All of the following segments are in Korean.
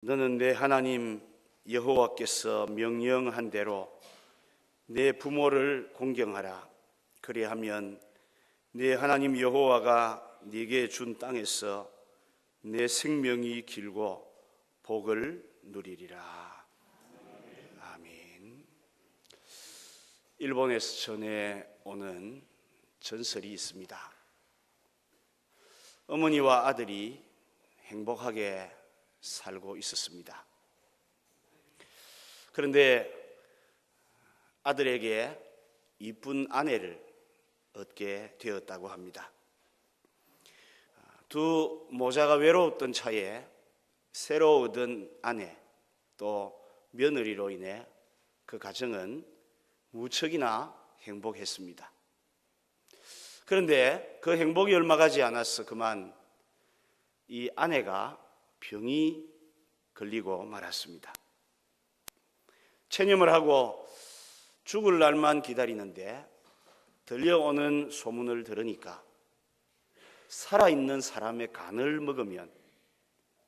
너는 내 하나님 여호와께서 명령한 대로 내 부모를 공경하라. 그리하면 내 하나님 여호와가 네게 준 땅에서 내 생명이 길고 복을 누리리라. 아멘. 일본에서 전해오는 전설이 있습니다. 어머니와 아들이 행복하게 살고 있었습니다. 그런데 아들에게 이쁜 아내를 얻게 되었다고 합니다. 두 모자가 외로웠던 차에 새로 얻은 아내 또 며느리로 인해 그 가정은 무척이나 행복했습니다. 그런데 그 행복이 얼마 가지 않아서 그만 이 아내가 병이 걸리고 말았습니다. 체념을 하고 죽을 날만 기다리는데 들려오는 소문을 들으니까 살아있는 사람의 간을 먹으면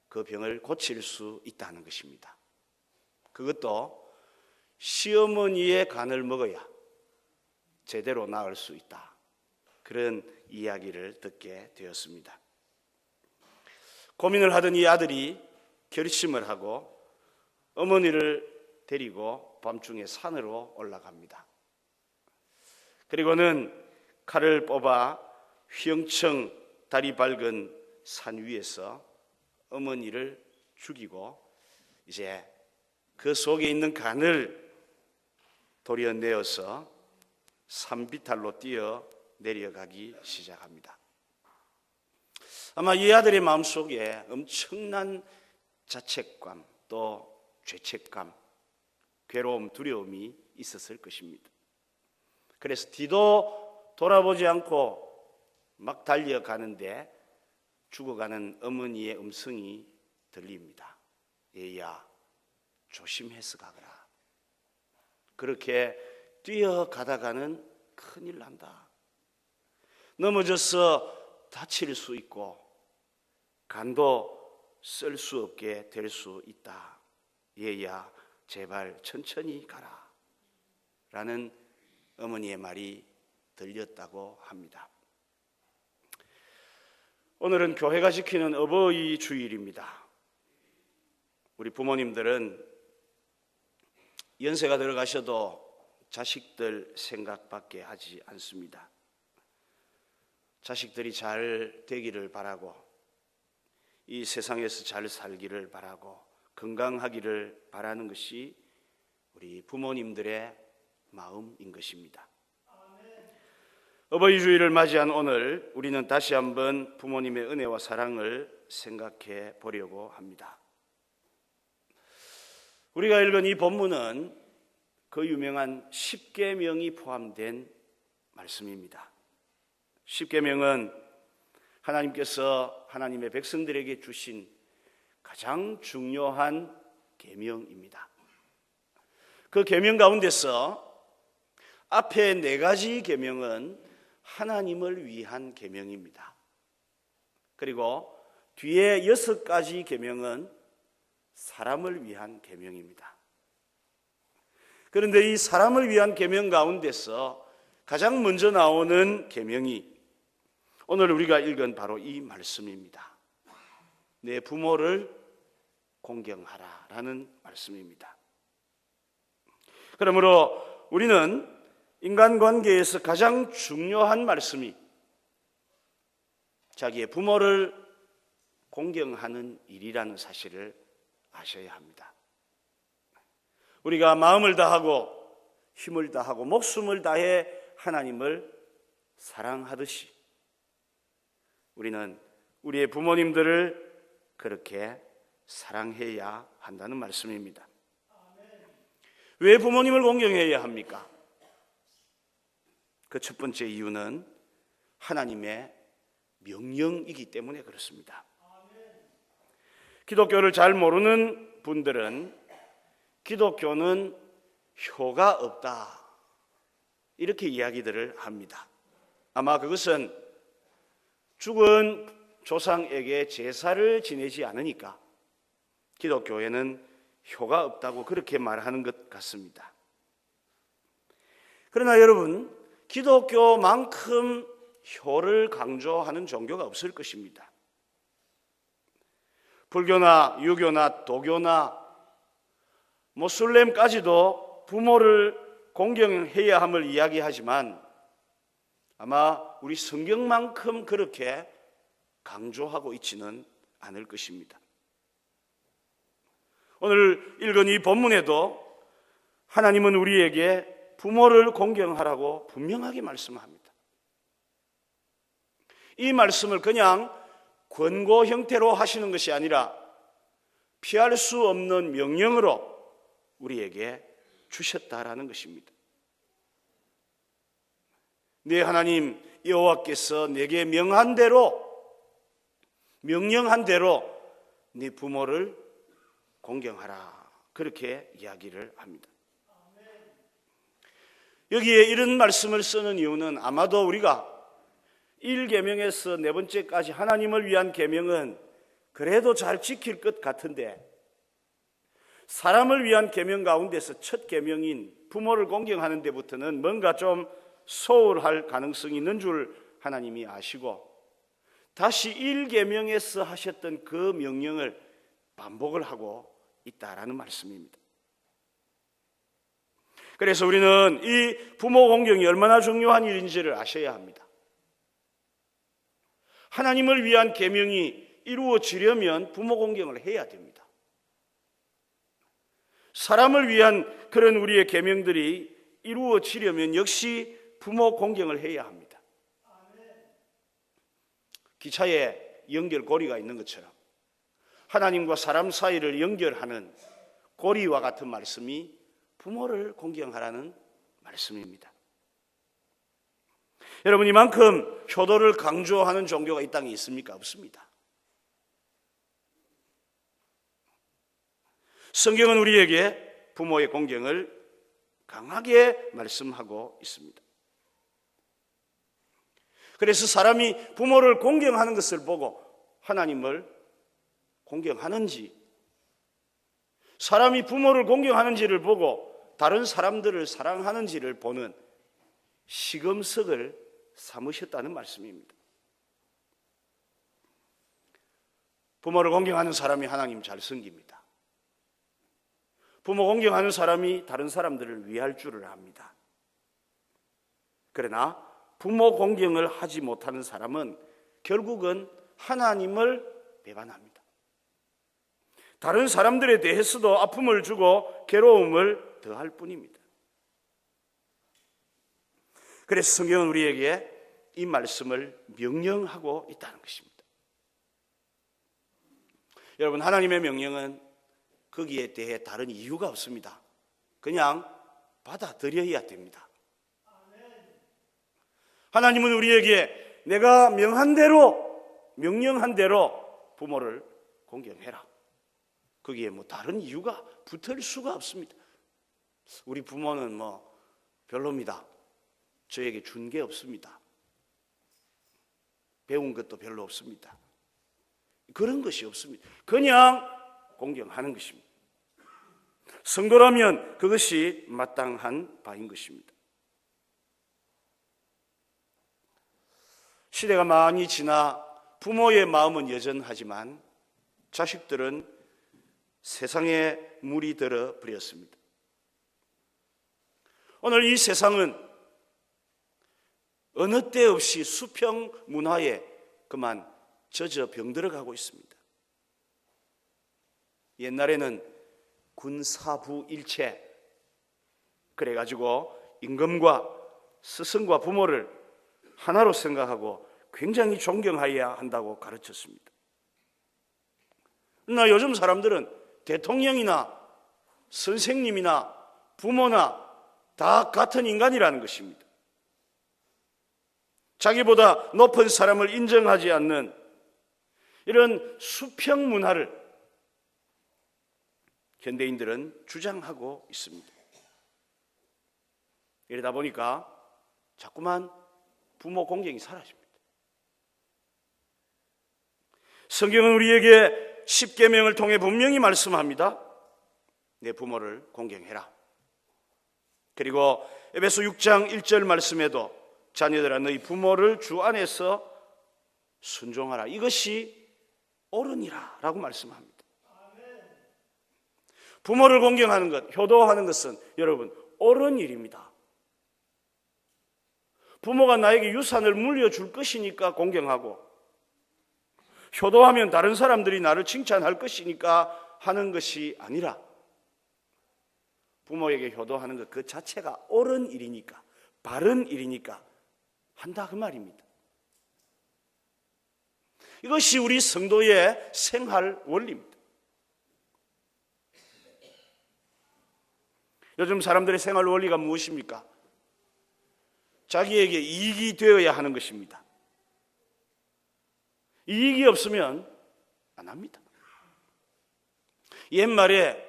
그 병을 고칠 수 있다는 것입니다. 그것도 시어머니의 간을 먹어야 제대로 나을 수 있다. 그런 이야기를 듣게 되었습니다. 고민을 하던 이 아들이 결심을 하고 어머니를 데리고 밤중에 산으로 올라갑니다. 그리고는 칼을 뽑아 휘영청 달이 밝은 산 위에서 어머니를 죽이고 이제 그 속에 있는 간을 도려내어서 산비탈로 뛰어 내려가기 시작합니다. 아마 이 아들의 마음속에 엄청난 자책감 또 죄책감, 괴로움, 두려움이 있었을 것입니다. 그래서 뒤도 돌아보지 않고 막 달려가는데 죽어가는 어머니의 음성이 들립니다. 얘야, 조심해서 가거라. 그렇게 뛰어가다가는 큰일 난다. 넘어져서 다칠 수 있고 간도 쓸 수 없게 될 수 있다. 얘야, 제발 천천히 가라. 라는 어머니의 말이 들렸다고 합니다. 오늘은 교회가 지키는 어버이 주일입니다. 우리 부모님들은 연세가 들어가셔도 자식들 생각밖에 하지 않습니다. 자식들이 잘 되기를 바라고 이 세상에서 잘 살기를 바라고 건강하기를 바라는 것이 우리 부모님들의 마음인 것입니다. 어버이 주일을 맞이한 오늘 우리는 다시 한번 부모님의 은혜와 사랑을 생각해 보려고 합니다. 우리가 읽은 이 본문은 그 유명한 십계명이 포함된 말씀입니다. 십계명은 하나님께서 하나님의 백성들에게 주신 가장 중요한 계명입니다. 그 계명 가운데서 앞에 4가지 계명은 하나님을 위한 계명입니다. 그리고 뒤에 6가지 계명은 사람을 위한 계명입니다. 그런데 이 사람을 위한 계명 가운데서 가장 먼저 나오는 계명이 오늘 우리가 읽은 바로 이 말씀입니다. 내 부모를 공경하라 라는 말씀입니다. 그러므로 우리는 인간관계에서 가장 중요한 말씀이 자기의 부모를 공경하는 일이라는 사실을 아셔야 합니다. 우리가 마음을 다하고 힘을 다하고 목숨을 다해 하나님을 사랑하듯이 우리는 우리의 부모님들을 그렇게 사랑해야 한다는 말씀입니다. 왜 부모님을 공경해야 합니까? 그 첫 번째 이유는 하나님의 명령이기 때문에 그렇습니다. 기독교를 잘 모르는 분들은 기독교는 효가 없다 이렇게 이야기들을 합니다. 아마 그것은 죽은 조상에게 제사를 지내지 않으니까 기독교에는 효가 없다고 그렇게 말하는 것 같습니다. 그러나 여러분, 기독교만큼 효를 강조하는 종교가 없을 것입니다. 불교나 유교나 도교나 모슬렘까지도 부모를 공경해야 함을 이야기하지만 아마 우리 성경만큼 그렇게 강조하고 있지는 않을 것입니다. 오늘 읽은 이 본문에도 하나님은 우리에게 부모를 공경하라고 분명하게 말씀합니다. 이 말씀을 그냥 권고 형태로 하시는 것이 아니라 피할 수 없는 명령으로 우리에게 주셨다라는 것입니다. 네 하나님 여호와께서 내게 명령한 대로 네 부모를 공경하라, 그렇게 이야기를 합니다. 여기에 이런 말씀을 쓰는 이유는 아마도 우리가 1계명에서 4번째까지 하나님을 위한 계명은 그래도 잘 지킬 것 같은데 사람을 위한 계명 가운데서 첫 계명인 부모를 공경하는 데부터는 뭔가 좀 소홀할 가능성이 있는 줄 하나님이 아시고 다시 1계명에서 하셨던 그 명령을 반복을 하고 있다라는 말씀입니다. 그래서 우리는 이 부모 공경이 얼마나 중요한 일인지를 아셔야 합니다. 하나님을 위한 계명이 이루어지려면 부모 공경을 해야 됩니다. 사람을 위한 그런 우리의 계명들이 이루어지려면 역시 부모 공경을 해야 합니다. 기차에 연결고리가 있는 것처럼 하나님과 사람 사이를 연결하는 고리와 같은 말씀이 부모를 공경하라는 말씀입니다. 여러분, 이만큼 효도를 강조하는 종교가 이 땅에 있습니까? 없습니다. 성경은 우리에게 부모의 공경을 강하게 말씀하고 있습니다. 그래서 사람이 부모를 공경하는 것을 보고 하나님을 공경하는지, 사람이 부모를 공경하는지를 보고 다른 사람들을 사랑하는지를 보는 시금석을 삼으셨다는 말씀입니다. 부모를 공경하는 사람이 하나님 잘 섬깁니다. 부모 공경하는 사람이 다른 사람들을 위할 줄을 압니다. 그러나 부모 공경을 하지 못하는 사람은 결국은 하나님을 배반합니다. 다른 사람들에 대해서도 아픔을 주고 괴로움을 더할 뿐입니다. 그래서 성경은 우리에게 이 말씀을 명령하고 있다는 것입니다. 여러분, 하나님의 명령은 거기에 대해 다른 이유가 없습니다. 그냥 받아들여야 됩니다. 하나님은 우리에게 내가 명령한 대로 부모를 공경해라. 거기에 다른 이유가 붙을 수가 없습니다. 우리 부모는 별로입니다. 저에게 준 게 없습니다. 배운 것도 별로 없습니다. 그런 것이 없습니다. 그냥 공경하는 것입니다. 성도라면 그것이 마땅한 바인 것입니다. 시대가 많이 지나 부모의 마음은 여전하지만 자식들은 세상에 물이 들어 버렸습니다. 오늘 이 세상은 어느 때 없이 수평 문화에 그만 젖어 병들어가고 있습니다. 옛날에는 군사부일체, 그래가지고 임금과 스승과 부모를 하나로 생각하고 굉장히 존경해야 한다고 가르쳤습니다. 그러나 요즘 사람들은 대통령이나 선생님이나 부모나 다 같은 인간이라는 것입니다. 자기보다 높은 사람을 인정하지 않는 이런 수평 문화를 현대인들은 주장하고 있습니다. 이러다 보니까 자꾸만 부모 공경이 사라집니다. 성경은 우리에게 십계명을 통해 분명히 말씀합니다. 내 부모를 공경해라. 그리고 에베소 6장 1절 말씀에도 자녀들아 너희 부모를 주 안에서 순종하라. 이것이 옳으니라 라고 말씀합니다. 부모를 공경하는 것, 효도하는 것은 여러분 옳은 일입니다. 부모가 나에게 유산을 물려줄 것이니까 공경하고, 효도하면 다른 사람들이 나를 칭찬할 것이니까 하는 것이 아니라, 부모에게 효도하는 것 그 자체가 옳은 일이니까, 바른 일이니까 한다 그 말입니다. 이것이 우리 성도의 생활 원리입니다. 요즘 사람들의 생활 원리가 무엇입니까? 자기에게 이익이 되어야 하는 것입니다. 이익이 없으면 안 합니다. 옛말에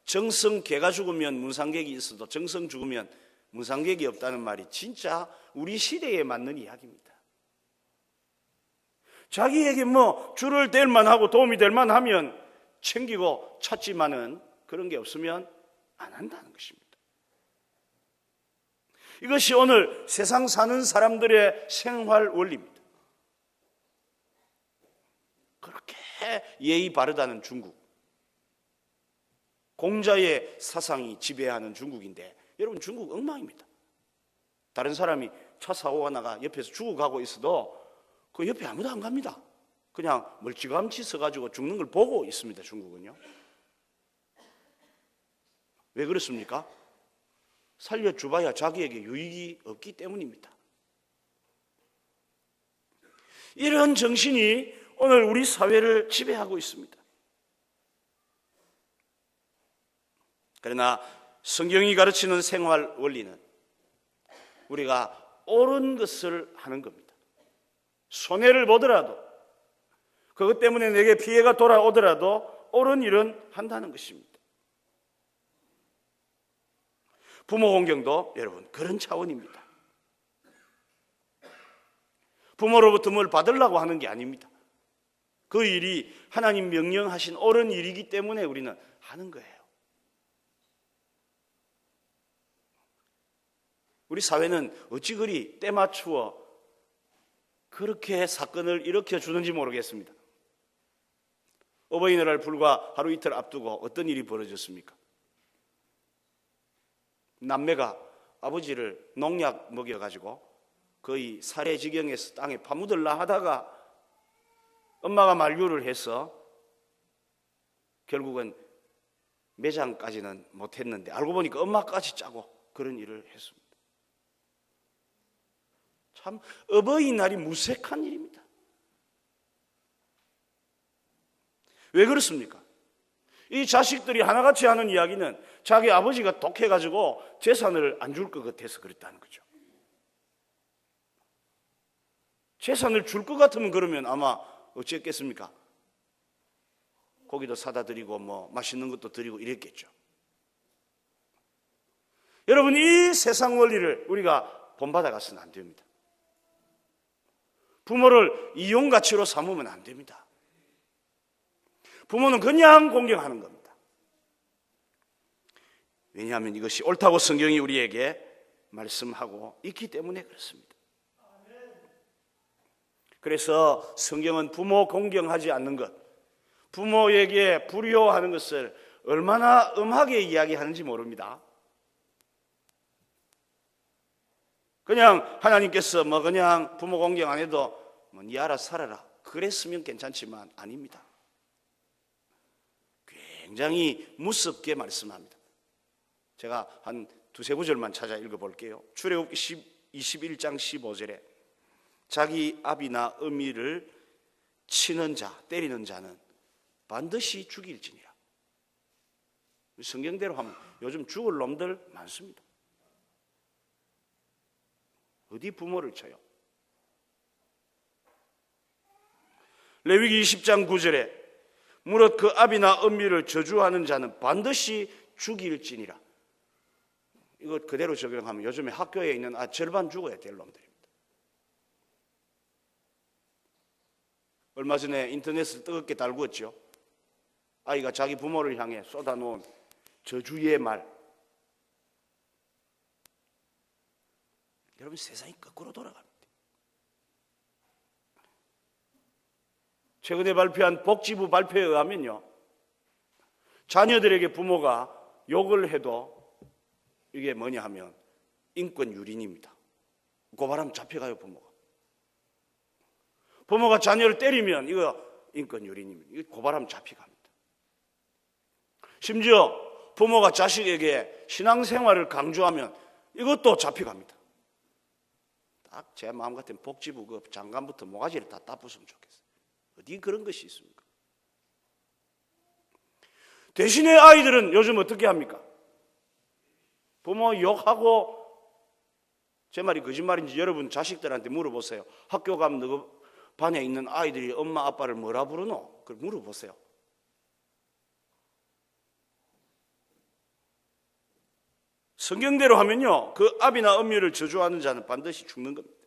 정성 개가 죽으면 문상객이 있어도 정성 죽으면 문상객이 없다는 말이 진짜 우리 시대에 맞는 이야기입니다. 자기에게 줄을 댈 만하고 도움이 될 만하면 챙기고 찾지만은 그런 게 없으면 안 한다는 것입니다. 이것이 오늘 세상 사는 사람들의 생활 원리입니다. 그렇게 예의 바르다는 중국, 공자의 사상이 지배하는 중국인데, 여러분 중국 엉망입니다. 다른 사람이 차 사고 하나가 옆에서 죽어가고 있어도 그 옆에 아무도 안 갑니다. 그냥 멀찌감치 서가지고 죽는 걸 보고 있습니다. 중국은요. 왜 그렇습니까? 살려줘봐야 자기에게 유익이 없기 때문입니다. 이런 정신이 오늘 우리 사회를 지배하고 있습니다. 그러나 성경이 가르치는 생활 원리는 우리가 옳은 것을 하는 겁니다. 손해를 보더라도, 그것 때문에 내게 피해가 돌아오더라도 옳은 일은 한다는 것입니다. 부모 공경도 여러분 그런 차원입니다. 부모로부터 뭘 받으려고 하는 게 아닙니다. 그 일이 하나님 명령하신 옳은 일이기 때문에 우리는 하는 거예요. 우리 사회는 어찌 그리 때맞추어 그렇게 사건을 일으켜 주는지 모르겠습니다. 어버이날을 불과 하루 이틀 앞두고 어떤 일이 벌어졌습니까? 남매가 아버지를 농약 먹여가지고 거의 살해 지경에서 땅에 파묻을라 하다가 엄마가 만류를 해서 결국은 매장까지는 못했는데 알고 보니까 엄마까지 짜고 그런 일을 했습니다. 참 어버이날이 무색한 일입니다. 왜 그렇습니까? 이 자식들이 하나같이 하는 이야기는 자기 아버지가 독해가지고 재산을 안 줄 것 같아서 그랬다는 거죠. 재산을 줄 것 같으면 그러면 아마 어찌했겠습니까? 고기도 사다 드리고 맛있는 것도 드리고 이랬겠죠. 여러분, 이 세상 원리를 우리가 본받아 가서는 안 됩니다. 부모를 이용가치로 삼으면 안 됩니다. 부모는 그냥 공경하는 겁니다. 왜냐하면 이것이 옳다고 성경이 우리에게 말씀하고 있기 때문에 그렇습니다. 그래서 성경은 부모 공경하지 않는 것, 부모에게 불효하는 것을 얼마나 엄하게 이야기하는지 모릅니다. 그냥 하나님께서 그냥 부모 공경 안 해도 네 알아서 살아라 그랬으면 괜찮지만 아닙니다. 굉장히 무섭게 말씀합니다. 제가 한 두세 구절만 찾아 읽어볼게요. 출애굽기 21장 15절에 자기 아비나 어미를 치는 자, 때리는 자는 반드시 죽일지니라. 성경대로 하면 요즘 죽을 놈들 많습니다. 어디 부모를 쳐요? 레위기 20장 9절에 무릇 그 아비나 엄미를 저주하는 자는 반드시 죽일지니라. 이거 그대로 적용하면 요즘에 학교에 있는 절반 죽어야 될 놈들입니다. 얼마 전에 인터넷을 뜨겁게 달구었죠. 아이가 자기 부모를 향해 쏟아놓은 저주의 말. 여러분, 세상이 거꾸로 돌아갑니다. 최근에 발표한 복지부 발표에 의하면요, 자녀들에게 부모가 욕을 해도 이게 뭐냐 하면 인권 유린입니다. 고발하면 잡혀가요, 부모가 자녀를 때리면 이거 인권 유린입니다. 이거 고발하면 잡혀갑니다. 심지어 부모가 자식에게 신앙생활을 강조하면 이것도 잡혀갑니다. 딱 제 마음 같은 복지부 그 장관부터 모가지를 다 따부수면 좋겠어요. 어디 그런 것이 있습니까? 대신에 아이들은 요즘 어떻게 합니까? 부모 욕하고, 제 말이 거짓말인지 여러분 자식들한테 물어보세요. 학교 가면 너 반에 있는 아이들이 엄마 아빠를 뭐라 부르노? 그걸 물어보세요. 성경대로 하면요, 그 아비나 엄미를 저주하는 자는 반드시 죽는 겁니다.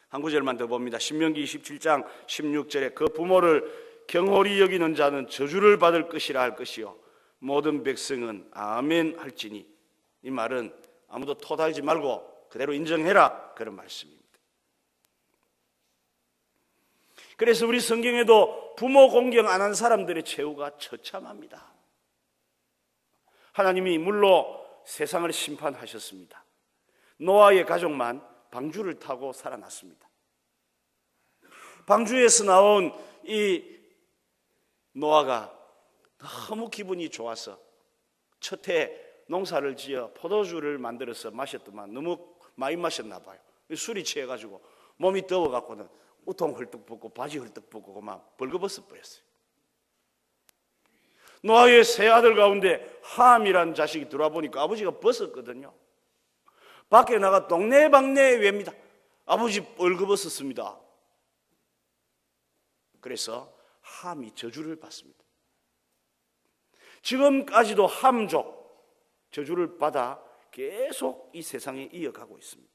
한 구절만 더 봅니다. 신명기 27장 16절에 그 부모를 경홀히 여기는 자는 저주를 받을 것이라 할 것이요 모든 백성은 아멘 할지니. 이 말은 아무도 토달지 말고 그대로 인정해라, 그런 말씀입니다. 그래서 우리 성경에도 부모 공경 안 한 사람들의 최후가 처참합니다. 하나님이 물로 세상을 심판하셨습니다. 노아의 가족만 방주를 타고 살아났습니다. 방주에서 나온 이 노아가 너무 기분이 좋아서 첫 해 농사를 지어 포도주를 만들어서 마셨더만 너무 많이 마셨나 봐요. 술이 취해가지고 몸이 더워갖고는 우통 헐떡 벗고 바지 헐떡 벗고 막 벌거벗어 버렸어요. 노아의 세 아들 가운데 함이라는 자식이 들어와 보니까 아버지가 벗었거든요. 밖에 나가 동네방네에 웹니다. 아버지 벌거벗었습니다. 그래서 함이 저주를 받습니다. 지금까지도 함족 저주를 받아 계속 이 세상에 이어가고 있습니다.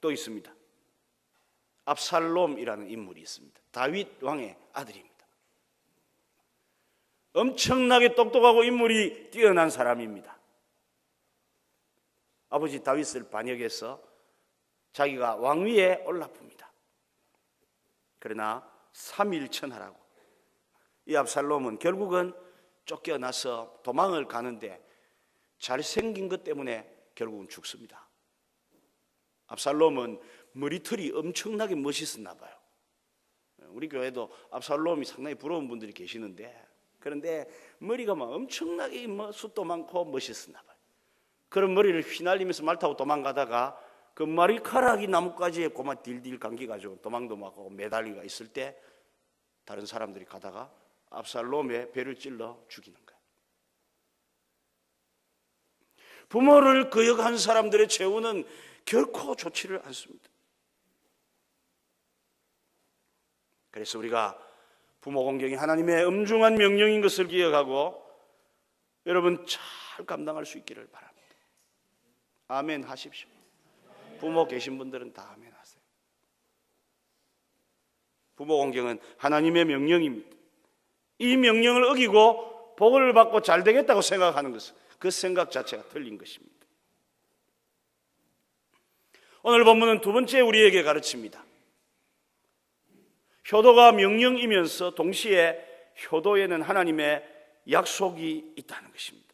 또 있습니다. 압살롬이라는 인물이 있습니다. 다윗 왕의 아들입니다. 엄청나게 똑똑하고 인물이 뛰어난 사람입니다. 아버지 다윗을 반역해서 자기가 왕위에 올라섭니다. 그러나 3일천하라고 이 압살롬은 결국은 쫓겨나서 도망을 가는데 잘생긴 것 때문에 결국은 죽습니다. 압살롬은 머리털이 엄청나게 멋있었나 봐요. 우리 교회도 압살롬이 상당히 부러운 분들이 계시는데, 그런데 머리가 막 엄청나게 숱도 많고 멋있었나 봐요. 그런 머리를 휘날리면서 말 타고 도망가다가 그 머리카락이 나뭇가지에 고마 딜딜 감겨가지고 도망도 막 하고 매달리가 있을 때 다른 사람들이 가다가 압살롬의 배를 찔러 죽이는 거예요. 부모를 거역한 사람들의 최후는 결코 좋지를 않습니다. 그래서 우리가 부모 공경이 하나님의 엄중한 명령인 것을 기억하고 여러분 잘 감당할 수 있기를 바랍니다. 아멘 하십시오. 부모 계신 분들은 다 아멘 하세요. 부모 공경은 하나님의 명령입니다. 이 명령을 어기고 복을 받고 잘 되겠다고 생각하는 것은 그 생각 자체가 틀린 것입니다. 오늘 본문은 두 번째 우리에게 가르칩니다. 효도가 명령이면서 동시에 효도에는 하나님의 약속이 있다는 것입니다.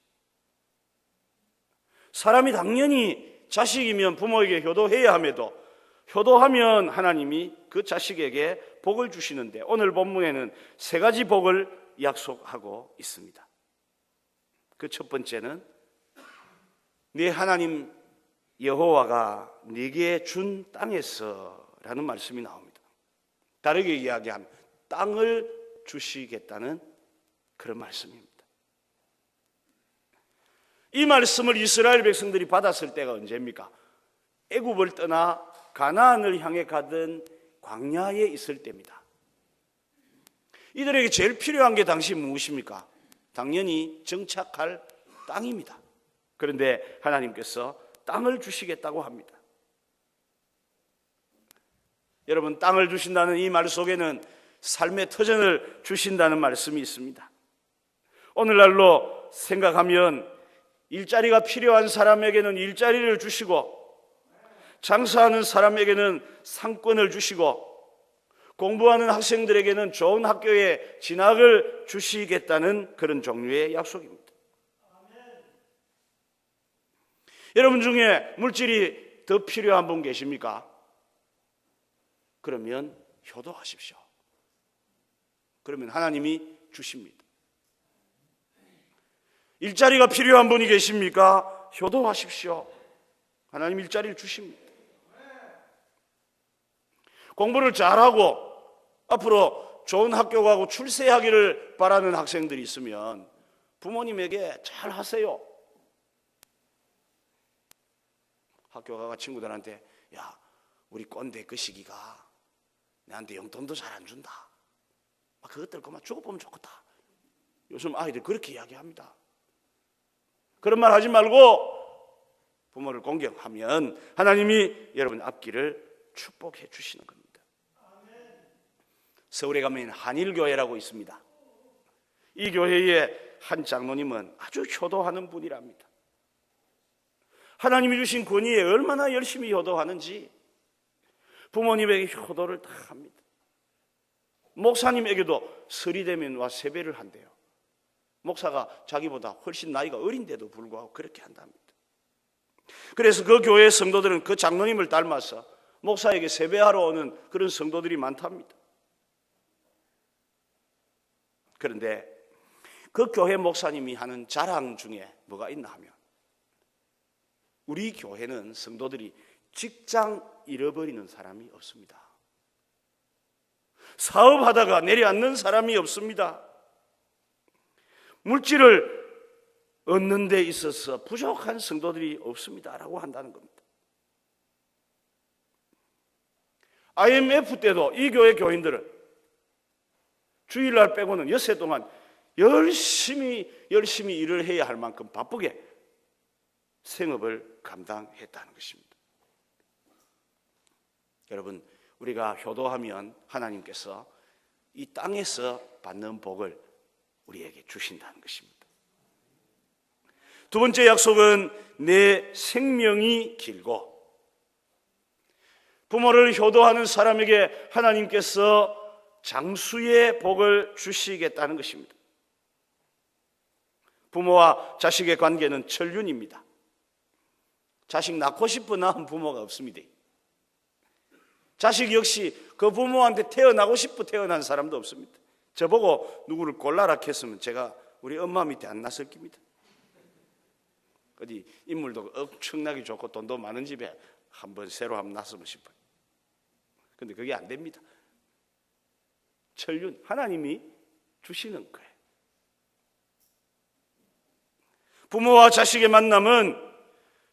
사람이 당연히 자식이면 부모에게 효도해야 함에도 효도하면 하나님이 그 자식에게 복을 주시는데 오늘 본문에는 세 가지 복을 약속하고 있습니다. 그 첫 번째는 네 하나님 여호와가 네게 준 땅에서라는 말씀이 나옵니다. 다르게 이야기하면 땅을 주시겠다는 그런 말씀입니다. 이 말씀을 이스라엘 백성들이 받았을 때가 언제입니까? 애굽을 떠나 가나안을 향해 가던 광야에 있을 때입니다. 이들에게 제일 필요한 게 당시 무엇입니까? 당연히 정착할 땅입니다. 그런데 하나님께서 땅을 주시겠다고 합니다. 여러분, 땅을 주신다는 이 말 속에는 삶의 터전을 주신다는 말씀이 있습니다. 오늘날로 생각하면 일자리가 필요한 사람에게는 일자리를 주시고, 장사하는 사람에게는 상권을 주시고, 공부하는 학생들에게는 좋은 학교에 진학을 주시겠다는 그런 종류의 약속입니다. 여러분 중에 물질이 더 필요한 분 계십니까? 그러면 효도하십시오. 그러면 하나님이 주십니다. 일자리가 필요한 분이 계십니까? 효도하십시오. 하나님 일자리를 주십니다. 공부를 잘하고 앞으로 좋은 학교 가고 출세하기를 바라는 학생들이 있으면 부모님에게 잘 하세요. 학교 가가 친구들한테, 야, 우리 꼰대 그 시기가 내한테 용돈도 잘 안 준다. 그것들 그만 죽어보면 좋겠다. 요즘 아이들 그렇게 이야기합니다. 그런 말 하지 말고 부모를 공경하면 하나님이 여러분 앞길을 축복해 주시는 겁니다. 서울에 가면 한일교회라고 있습니다. 이 교회의 한 장로님은 아주 효도하는 분이랍니다. 하나님이 주신 권위에 얼마나 열심히 효도하는지 부모님에게 효도를 다 합니다. 목사님에게도 설이 되면 와 세배를 한대요. 목사가 자기보다 훨씬 나이가 어린데도 불구하고 그렇게 한답니다. 그래서 그 교회의 성도들은 그 장로님을 닮아서 목사에게 세배하러 오는 그런 성도들이 많답니다. 그런데 그 교회 목사님이 하는 자랑 중에 뭐가 있나 하면, 우리 교회는 성도들이 직장 잃어버리는 사람이 없습니다. 사업하다가 내려앉는 사람이 없습니다. 물질을 얻는 데 있어서 부족한 성도들이 없습니다라고 한다는 겁니다. IMF 때도 이 교회 교인들은 주일날 빼고는 엿새 동안 열심히 일을 해야 할 만큼 바쁘게 생업을 감당했다는 것입니다. 여러분, 우리가 효도하면 하나님께서 이 땅에서 받는 복을 우리에게 주신다는 것입니다. 두 번째 약속은 내 생명이 길고, 부모를 효도하는 사람에게 하나님께서 장수의 복을 주시겠다는 것입니다. 부모와 자식의 관계는 천륜입니다. 자식 낳고 싶어 낳은 부모가 없습니다. 자식 역시 그 부모한테 태어나고 싶어 태어난 사람도 없습니다. 저보고 누구를 골라라 했으면 제가 우리 엄마 밑에 안 났을 겁니다. 어디 인물도 엄청나게 좋고 돈도 많은 집에 한번 새로 한번 났으면 싶어요. 근데 그게 안 됩니다. 천륜, 하나님이 주시는 거예요. 부모와 자식의 만남은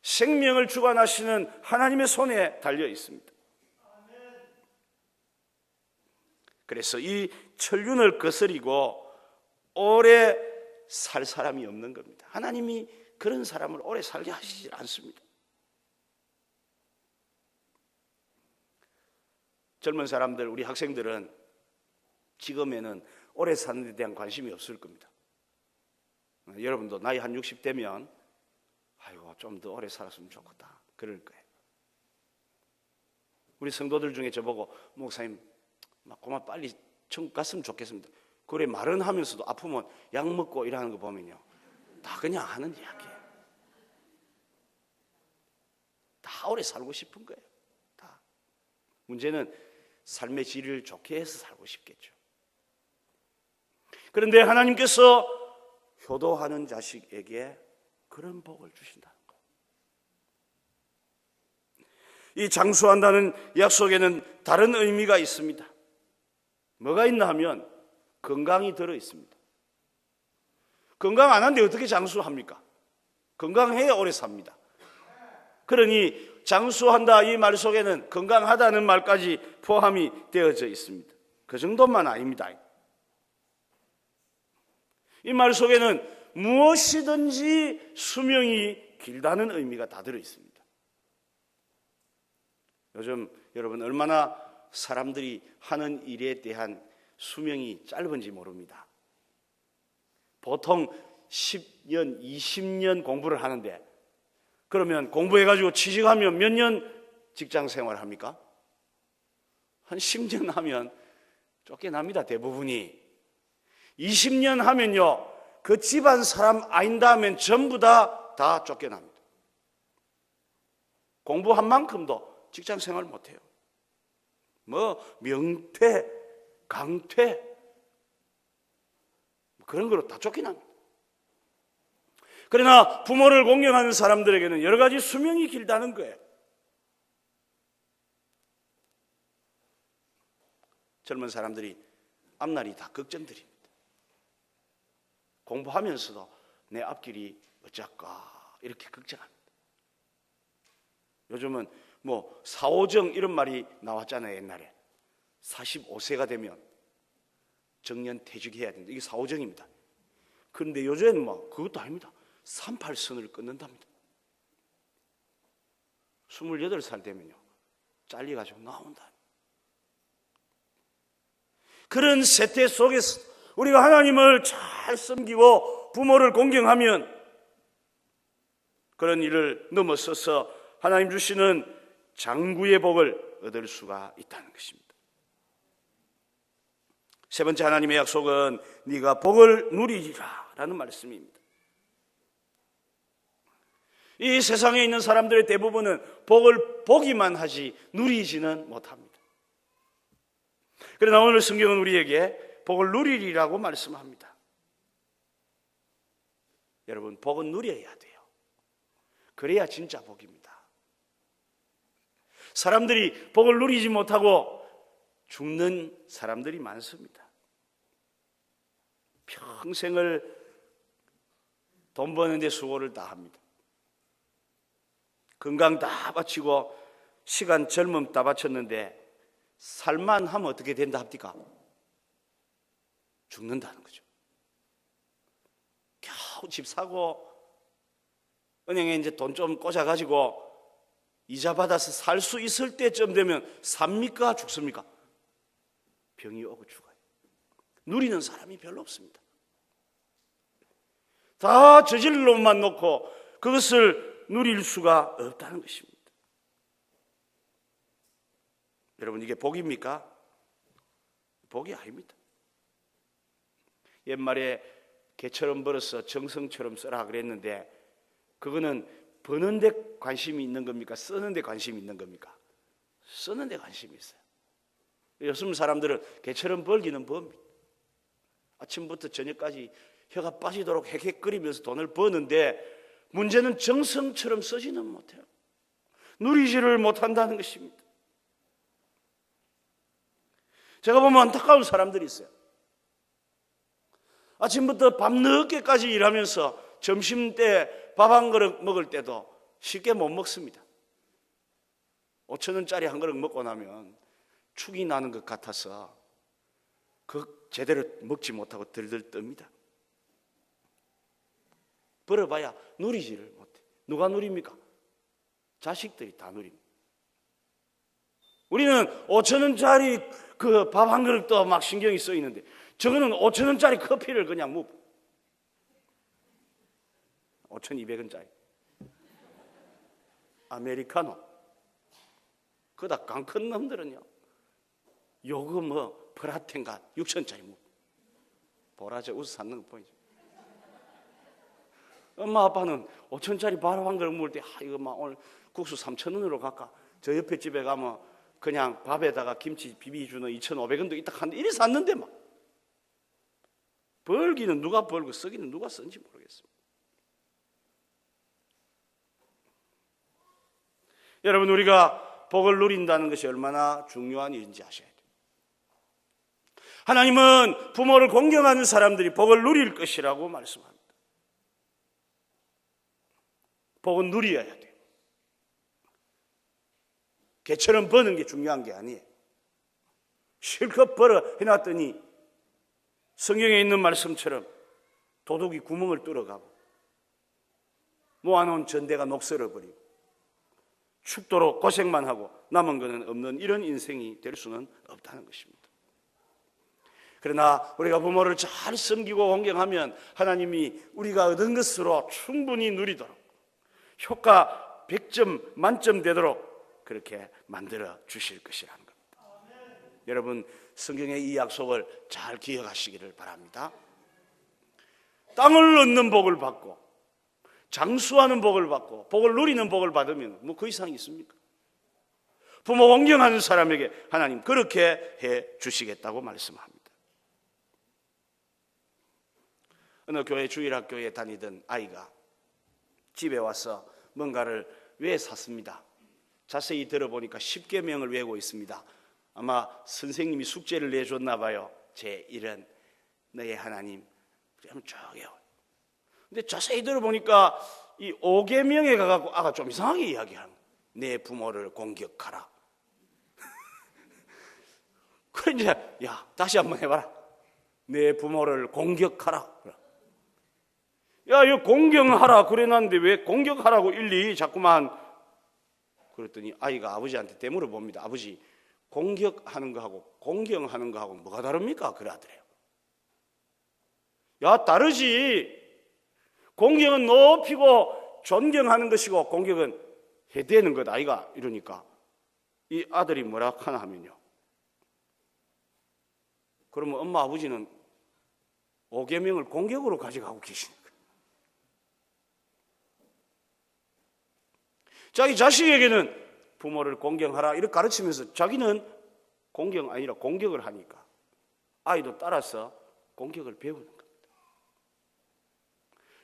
생명을 주관하시는 하나님의 손에 달려 있습니다. 그래서 이 천륜을 거스리고 오래 살 사람이 없는 겁니다. 하나님이 그런 사람을 오래 살게 하시지 않습니다. 젊은 사람들, 우리 학생들은 지금에는 오래 사는 데 대한 관심이 없을 겁니다. 여러분도 나이 한 60대면 아이고 좀 더 오래 살았으면 좋겠다 그럴 거예요. 우리 성도들 중에 저보고 목사님 그만 빨리 천국 갔으면 좋겠습니다. 그래 말은 하면서도 아프면 약 먹고 이러는 거 보면요 다 그냥 하는 이야기예요. 다 오래 살고 싶은 거예요. 다. 문제는 삶의 질을 좋게 해서 살고 싶겠죠. 그런데 하나님께서 효도하는 자식에게 그런 복을 주신다는 거예요. 이 장수한다는 약속에는 다른 의미가 있습니다. 뭐가 있나 하면 건강이 들어 있습니다. 건강 안 하는데 어떻게 장수합니까? 건강해야 오래 삽니다. 그러니 장수한다 이 말 속에는 건강하다는 말까지 포함이 되어져 있습니다. 그 정도만 아닙니다. 이 말 속에는 무엇이든지 수명이 길다는 의미가 다 들어 있습니다. 요즘 여러분 얼마나 사람들이 하는 일에 대한 수명이 짧은지 모릅니다. 보통 10년, 20년 공부를 하는데 그러면 공부해가지고 취직하면 몇 년 직장 생활 합니까? 한 10년 하면 쫓겨납니다. 대부분이. 20년 하면요, 그 집안 사람 아닌다 하면 전부 다 쫓겨납니다. 공부한 만큼도 직장 생활 못해요. 뭐 명퇴, 강퇴 그런 거로 다 쫓겨납니다. 그러나 부모를 공경하는 사람들에게는 여러 가지 수명이 길다는 거예요. 젊은 사람들이 앞날이 다 걱정들입니다. 공부하면서도 내 앞길이 어쩔까 이렇게 걱정합니다. 요즘은 뭐 사오정 이런 말이 나왔잖아요. 옛날에 45세가 되면 정년퇴직해야 된다. 이게 사오정입니다. 그런데 요즘에는 뭐 그것도 아닙니다. 38선을 끊는답니다. 28살 되면요 잘려가지고 나온다. 그런 세태 속에서 우리가 하나님을 잘 섬기고 부모를 공경하면 그런 일을 넘어서서 하나님 주시는 장구의 복을 얻을 수가 있다는 것입니다. 세 번째 하나님의 약속은 네가 복을 누리리라 라는 말씀입니다. 이 세상에 있는 사람들의 대부분은 복을 보기만 하지 누리지는 못합니다. 그러나 오늘 성경은 우리에게 복을 누리리라고 말씀합니다. 여러분, 복은 누려야 돼요. 그래야 진짜 복입니다. 사람들이 복을 누리지 못하고 죽는 사람들이 많습니다. 평생을 돈 버는 데 수고를 다 합니다. 건강 다 바치고 시간 젊음 다 바쳤는데 살만 하면 어떻게 된다 합니까? 죽는다는 거죠. 겨우 집 사고 은행에 이제 돈 좀 꽂아가지고 이자 받아서 살 수 있을 때쯤 되면 삽니까? 죽습니까? 병이 오고 죽어요. 누리는 사람이 별로 없습니다. 다 저질로만 놓고 그것을 누릴 수가 없다는 것입니다. 여러분, 이게 복입니까? 복이 아닙니다. 옛말에 개처럼 벌어서 정성처럼 써라 그랬는데 그거는 버는 데 관심이 있는 겁니까? 쓰는 데 관심이 있는 겁니까? 쓰는 데 관심이 있어요. 요즘 사람들은 개처럼 벌기는 법입니다. 아침부터 저녁까지 혀가 빠지도록 헥헥거리면서 돈을 버는데 문제는 정성처럼 쓰지는 못해요. 누리지를 못한다는 것입니다. 제가 보면 안타까운 사람들이 있어요. 아침부터 밤늦게까지 일하면서 점심때 밥 한 그릇 먹을 때도 쉽게 못 먹습니다. 5,000원짜리 한 그릇 먹고 나면 축이 나는 것 같아서 그 제대로 먹지 못하고 들들 뜹니다. 벌어봐야 누리지를 못해. 누가 누립니까? 자식들이 다 누립니다. 우리는 5,000원짜리 그 밥 한 그릇도 막 신경이 써 있는데 저거는 5,000원짜리 커피를 그냥 5,200원짜리 아메리카노 그다 강 큰 놈들은요 요거 뭐 프라텐가 6,000원짜리 보라져 웃어 찾는 거 보이죠. 엄마 아빠는 5,000원짜리 밥 한 그릇 먹을 때 이거 막 오늘 국수 3,000원으로 갈까? 저 옆에 집에 가면 그냥 밥에다가 김치 비비주는 2,500원도 있다 하는데 이래 샀는데 막 벌기는 누가 벌고 쓰기는 누가 쓴지 모르겠습니다. 여러분, 우리가 복을 누린다는 것이 얼마나 중요한 일인지 아셔야 돼요. 하나님은 부모를 공경하는 사람들이 복을 누릴 것이라고 말씀합니다. 복은 누려야 돼요. 개처럼 버는 게 중요한 게 아니에요. 실컷 벌어 해놨더니 성경에 있는 말씀처럼 도둑이 구멍을 뚫어가고 모아놓은 전대가 녹슬어버리고 죽도록 고생만 하고 남은 것은 없는 이런 인생이 될 수는 없다는 것입니다. 그러나 우리가 부모를 잘 섬기고 공경하면 하나님이 우리가 얻은 것으로 충분히 누리도록 효과 100점 만점 되도록 그렇게 만들어 주실 것이라는 겁니다. 여러분, 성경의 이 약속을 잘 기억하시기를 바랍니다. 땅을 얻는 복을 받고 장수하는 복을 받고 복을 누리는 복을 받으면 뭐 그 이상이 있습니까? 부모 공경하는 사람에게 하나님 그렇게 해 주시겠다고 말씀합니다. 어느 교회 주일학교에 다니던 아이가 집에 와서 뭔가를 왜 샀습니다. 자세히 들어보니까 10계명을 외우고 있습니다. 아마 선생님이 숙제를 내줬나 봐요. 제1은 너의 하나님. 그러면 쭉 외워요. 근데 자세히 들어보니까 이 5계명에 가갖고 아가 좀 이상하게 이야기하는 거예요. 내 부모를 공격하라. 그래 이제 야 다시 한번 해봐라. 내 부모를 공격하라. 야 이거 공경하라 그래놨는데 왜 공격하라고 일일이 자꾸만. 그랬더니 아이가 아버지한테 되물어 봅니다. 아버지, 공격하는 거하고 공경하는 거하고 뭐가 다릅니까? 그래 하더래요. 야 다르지. 공경은 높이고 존경하는 것이고 공격은 해대는 것 아이가. 이러니까 이 아들이 뭐라 하나 하면요, 그러면 엄마 아버지는 5계명을 공격으로 가져가고 계시니까 자기 자식에게는 부모를 공경하라 이렇게 가르치면서 자기는 공경 아니라 공격을 하니까 아이도 따라서 공격을 배우는 겁니다.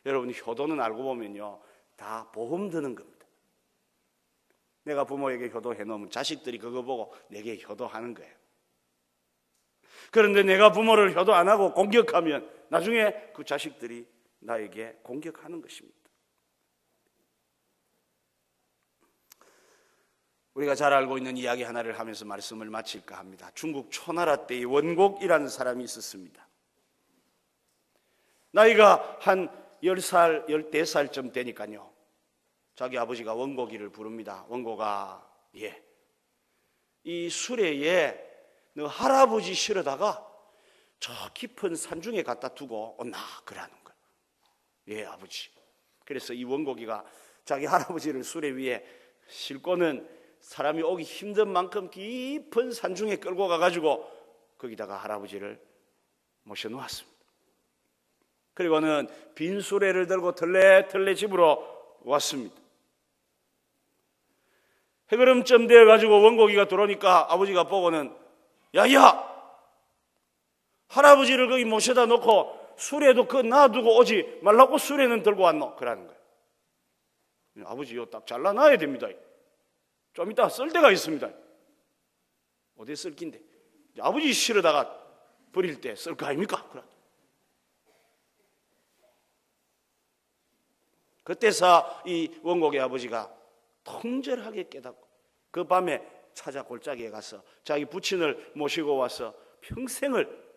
여러분, 효도는 알고 보면요 다 보험 드는 겁니다. 내가 부모에게 효도해 놓으면 자식들이 그거 보고 내게 효도하는 거예요. 그런데 내가 부모를 효도 안 하고 공격하면 나중에 그 자식들이 나에게 공격하는 것입니다. 우리가 잘 알고 있는 이야기 하나를 하면서 말씀을 마칠까 합니다. 중국 초나라 때의 원곡이라는 사람이 있었습니다. 나이가 한 10살, 14살쯤 되니까요 자기 아버지가 원곡이를 부릅니다. 원곡아, 이 수레에 너 할아버지 실어다가 저 깊은 산중에 갖다 두고 온나 그러는 거예요. 예, 아버지. 그래서 이 원곡이가 자기 할아버지를 수레 위에 싣고는 사람이 오기 힘든 만큼 깊은 산중에 끌고 가가지고 거기다가 할아버지를 모셔놓았습니다. 그리고는 빈 수레를 들고 털레털레 집으로 왔습니다. 해걸음쯤 되어가지고 원곡이가 들어오니까 아버지가 보고는 야야! 할아버지를 거기 모셔다 놓고 수레도 그 놔두고 오지 말라고 수레는 들고 왔노? 그러는 거예요. 아버지 이거 딱 잘라놔야 됩니다. 좀 이따 쓸 데가 있습니다. 어디에 쓸 낀데? 아버지 실어다가 버릴 때 쓸 거 아닙니까? 그때서 이 원곡의 아버지가 통절하게 깨닫고 그 밤에 찾아 골짜기에 가서 자기 부친을 모시고 와서 평생을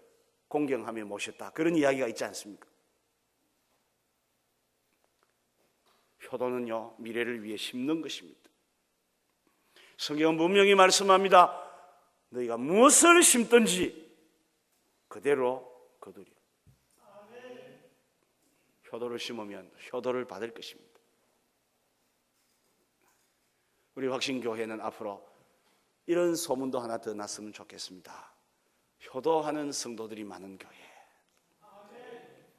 공경하며 모셨다. 그런 이야기가 있지 않습니까? 효도는요 미래를 위해 심는 것입니다. 성경은 분명히 말씀합니다. 너희가 무엇을 심든지 그대로 거두리라. 효도를 심으면 효도를 받을 것입니다. 우리 확신교회는 앞으로 이런 소문도 하나 더 났으면 좋겠습니다. 효도하는 성도들이 많은 교회.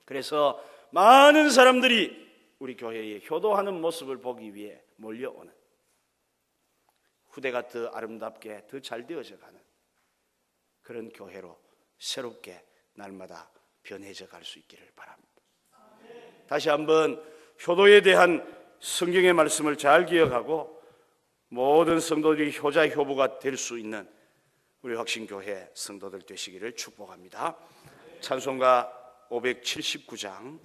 그래서 많은 사람들이 우리 교회의 효도하는 모습을 보기 위해 몰려오는, 후대가 더 아름답게 더 잘 되어져 가는 그런 교회로 새롭게 날마다 변해져 갈 수 있기를 바랍니다. 다시 한번 효도에 대한 성경의 말씀을 잘 기억하고 모든 성도들이 효자 효부가 될 수 있는 우리 확신교회 성도들 되시기를 축복합니다. 찬송가 579장